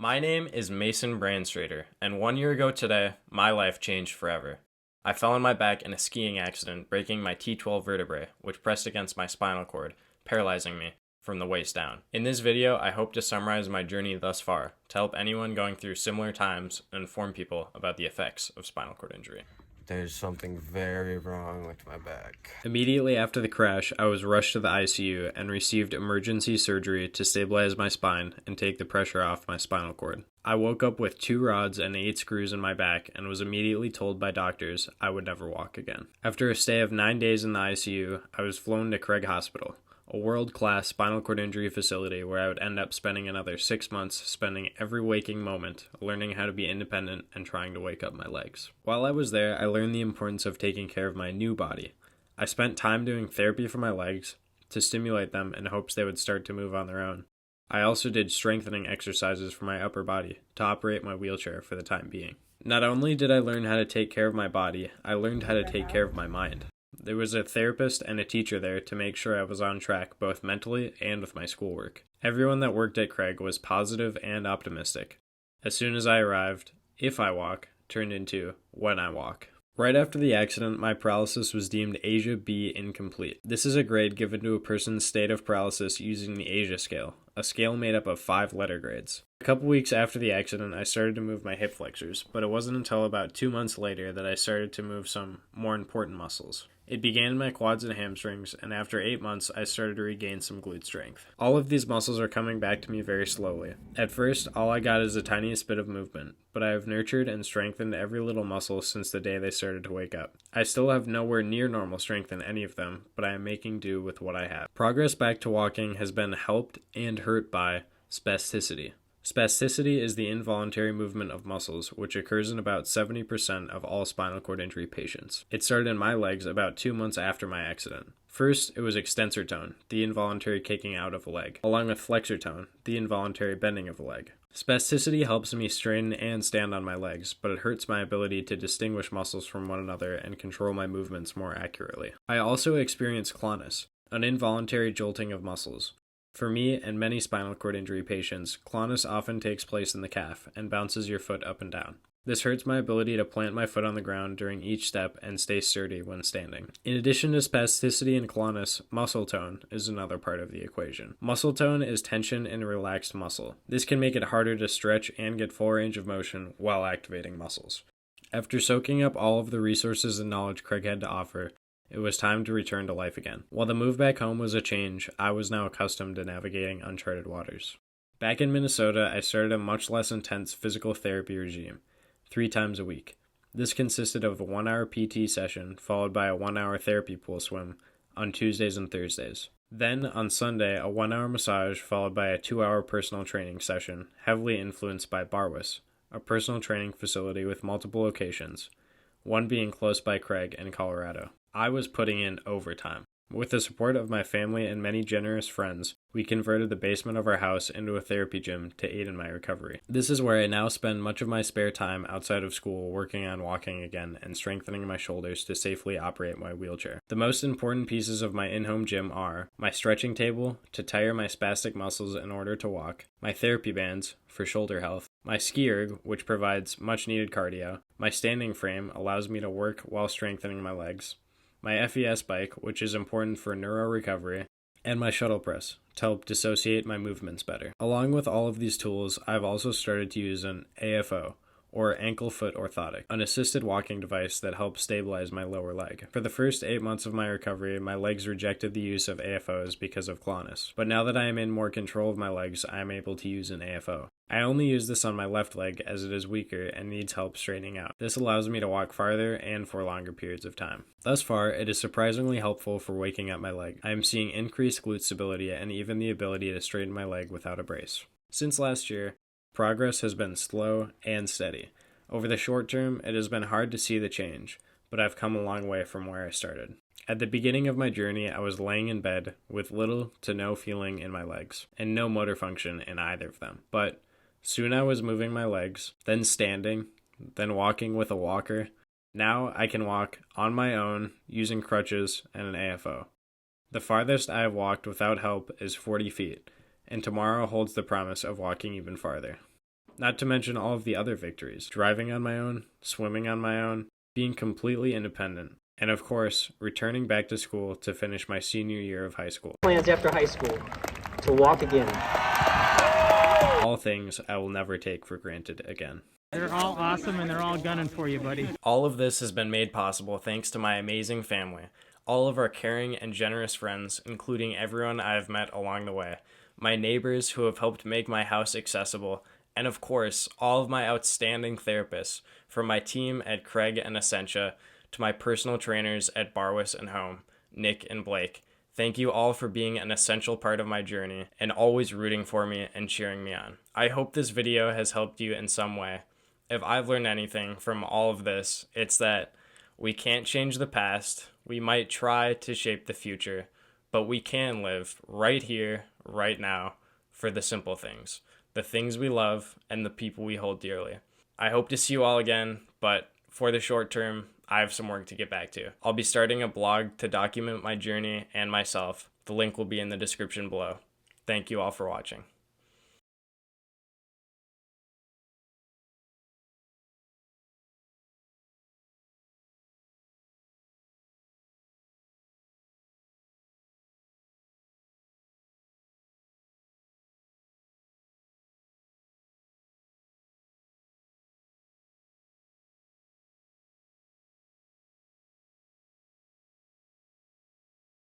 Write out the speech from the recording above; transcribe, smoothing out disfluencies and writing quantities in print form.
My name is Mason Brandstrader, and 1 year ago today, my life changed forever. I fell on my back in a skiing accident, breaking my T12 vertebrae, which pressed against my spinal cord, paralyzing me from the waist down. In this video, I hope to summarize my journey thus far to help anyone going through similar times and inform people about the effects of spinal cord injury. There's something very wrong with my back. Immediately after the crash, I was rushed to the ICU and received emergency surgery to stabilize my spine and take the pressure off my spinal cord. I woke up with 2 rods and 8 screws in my back and was immediately told by doctors I would never walk again. After a stay of 9 days in the ICU, I was flown to Craig Hospital, a world-class spinal cord injury facility where I would end up spending another 6 months spending every waking moment learning how to be independent and trying to wake up my legs. While I was there, I learned the importance of taking care of my new body. I spent time doing therapy for my legs to stimulate them in hopes they would start to move on their own. I also did strengthening exercises for my upper body to operate my wheelchair for the time being. Not only did I learn how to take care of my body, I learned how to take care of my mind. There was a therapist and a teacher there to make sure I was on track both mentally and with my schoolwork. Everyone that worked at Craig was positive and optimistic. As soon as I arrived, if I walk turned into when I walk. Right after the accident, my paralysis was deemed ASIA B incomplete. This is a grade given to a person's state of paralysis using the ASIA scale, a scale made up of 5 letter grades. A couple weeks after the accident, I started to move my hip flexors, but it wasn't until about 2 months later that I started to move some more important muscles. It began in my quads and hamstrings, and after 8 months, I started to regain some glute strength. All of these muscles are coming back to me very slowly. At first, all I got is the tiniest bit of movement, but I have nurtured and strengthened every little muscle since the day they started to wake up. I still have nowhere near normal strength in any of them, but I am making do with what I have. Progress back to walking has been helped and hurt by spasticity. Spasticity is the involuntary movement of muscles, which occurs in about 70% of all spinal cord injury patients. It started in my legs about 2 months after my accident. First, it was extensor tone, the involuntary kicking out of a leg, along with flexor tone, the involuntary bending of a leg. Spasticity helps me straighten and stand on my legs, but it hurts my ability to distinguish muscles from one another and control my movements more accurately. I also experience clonus, an involuntary jolting of muscles. For me and many spinal cord injury patients, clonus often takes place in the calf and bounces your foot up and down. This hurts my ability to plant my foot on the ground during each step and stay sturdy when standing. In addition to spasticity and clonus, muscle tone is another part of the equation. Muscle tone is tension in a relaxed muscle. This can make it harder to stretch and get full range of motion while activating muscles. After soaking up all of the resources and knowledge Craig had to offer, it was time to return to life again. While the move back home was a change, I was now accustomed to navigating uncharted waters. Back in Minnesota, I started a much less intense physical therapy regime, 3 times a week. This consisted of a 1-hour PT session followed by a 1-hour therapy pool swim on Tuesdays and Thursdays. Then, on Sunday, a 1-hour massage followed by a 2-hour personal training session, heavily influenced by Barwis, a personal training facility with multiple locations, one being close by Craig in Colorado. I was putting in overtime. With the support of my family and many generous friends, we converted the basement of our house into a therapy gym to aid in my recovery. This is where I now spend much of my spare time outside of school working on walking again and strengthening my shoulders to safely operate my wheelchair. The most important pieces of my in-home gym are my stretching table to tire my spastic muscles in order to walk, my therapy bands for shoulder health, my ski erg, which provides much needed cardio, my standing frame allows me to work while strengthening my legs, my FES bike, which is important for neuro recovery, and my shuttle press to help dissociate my movements better. Along with all of these tools, I've also started to use an AFO, or ankle-foot orthotic, an assisted walking device that helps stabilize my lower leg. For the first 8 months of my recovery, my legs rejected the use of AFOs because of clonus, but now that I am in more control of my legs, I am able to use an AFO. I only use this on my left leg as it is weaker and needs help straightening out. This allows me to walk farther and for longer periods of time. Thus far, it is surprisingly helpful for waking up my leg. I am seeing increased glute stability and even the ability to straighten my leg without a brace. Since last year, progress has been slow and steady. Over the short term, it has been hard to see the change, but I've come a long way from where I started. At the beginning of my journey, I was laying in bed with little to no feeling in my legs, and no motor function in either of them. But soon I was moving my legs, then standing, then walking with a walker. Now I can walk on my own using crutches and an AFO. The farthest I have walked without help is 40 feet, and tomorrow holds the promise of walking even farther. Not to mention all of the other victories: driving on my own, swimming on my own, being completely independent, and of course, returning back to school to finish my senior year of high school. Plans after high school to walk again. All things I will never take for granted again. They're all awesome and they're all gunning for you, buddy. All of this has been made possible thanks to my amazing family, all of our caring and generous friends, including everyone I have met along the way, my neighbors who have helped make my house accessible, and of course, all of my outstanding therapists, from my team at Craig and Essentia to my personal trainers at Barwis and Home, Nick and Blake. Thank you all for being an essential part of my journey and always rooting for me and cheering me on. I hope this video has helped you in some way. If I've learned anything from all of this, it's that we can't change the past. We might try to shape the future, but we can live right here, right now, for the simple things, the things we love, and the people we hold dearly. I hope to see you all again, but for the short term, I have some work to get back to. I'll be starting a blog to document my journey and myself. The link will be in the description below. Thank you all for watching.